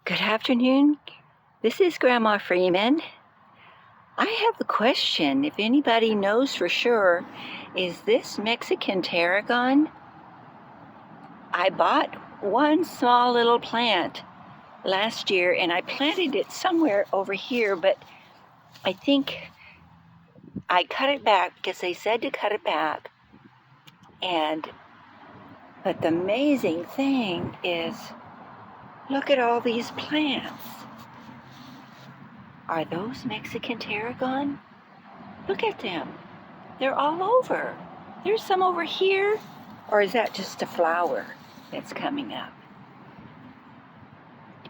Good afternoon. This is Grandma Freeman. I have a question. If anybody knows for sure, is this Mexican Tarragon? I bought one small little plant last year and I planted it somewhere over here, but I think I cut it back because they said to cut it back. But the amazing thing is, look at all these plants. Are those Mexican Tarragon? Look at them. They're all over. There's some over here. Or is that just a flower that's coming up?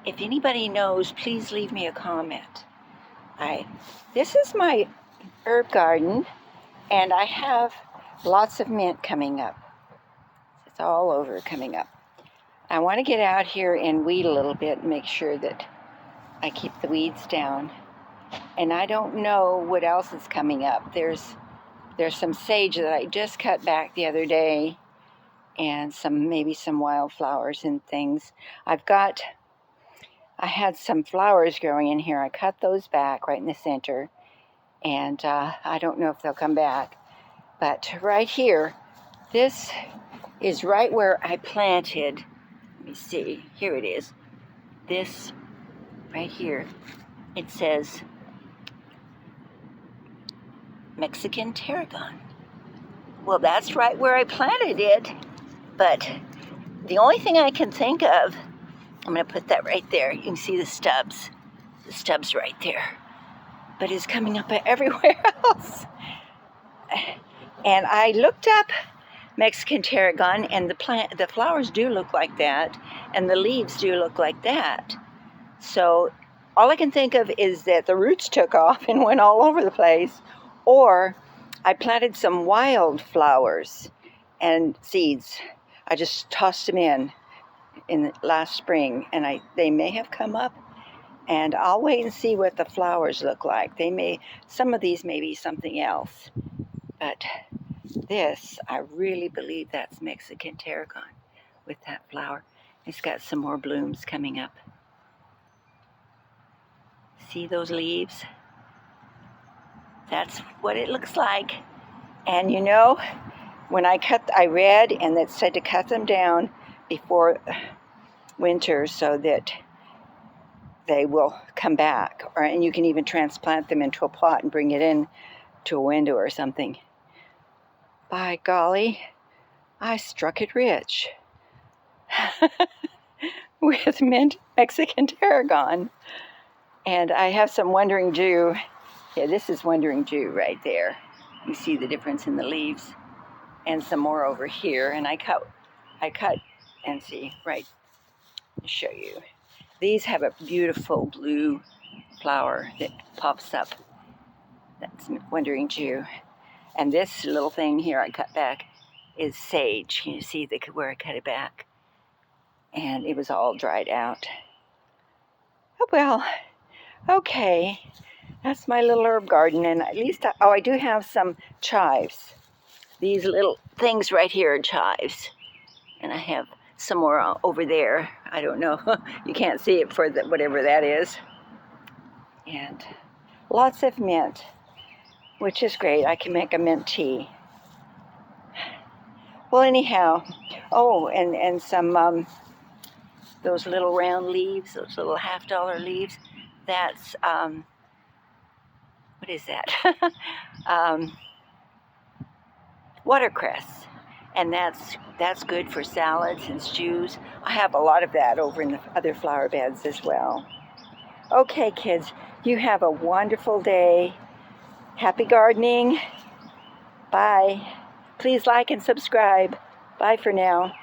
If anybody knows, please leave me a comment. This is my herb garden, and I have lots of mint coming up. It's all over coming up. I want to get out here and weed a little bit and make sure that I keep the weeds down. And I don't know what else is coming up. There's some sage that I just cut back the other day, and maybe some wildflowers and things. I had some flowers growing in here. I cut those back right in the center, and I don't know if they'll come back. But right here, this is right where I planted. Let me see. Here it is. This right here. It says Mexican Tarragon. Well, that's right where I planted it, but the only thing I can think of, I'm going to put that right there. You can see the stubs right there, but it's coming up everywhere else. And I looked up Mexican Tarragon, and the flowers do look like that, and the leaves do look like that. So all I can think of is that the roots took off and went all over the place, or I planted some wildflowers and seeds. I just tossed them in last spring, and they may have come up, and I'll wait and see what the flowers look like. Some of these may be something else, but this, I really believe that's Mexican Tarragon with that flower. It's got some more blooms coming up. See those leaves? That's what it looks like. And you know, when I read, and it said to cut them down before winter so that they will come back, and you can even transplant them into a pot and bring it in to a window or something. By golly, I struck it rich with mint Mexican Tarragon. And I have some Wandering Jew. Yeah, this is Wandering Jew right there. You see the difference in the leaves. And some more over here. And I cut and see, right, I'll show you. These have a beautiful blue flower that pops up. That's Wandering Jew. And this little thing here I cut back is sage. Can you see where I cut it back? And it was all dried out. Oh, well, okay. That's my little herb garden. And at least, I do have some chives. These little things right here are chives. And I have some more over there. I don't know. You can't see it for whatever that is. And lots of mint, which is great. I can make a mint tea. Well, anyhow, and some those little round leaves, those little $50 leaves. That's what is that? Watercress, and that's good for salads and stews. I have a lot of that over in the other flower beds as well. Okay, kids, you have a wonderful day. Happy gardening. Bye. Please like and subscribe. Bye for now.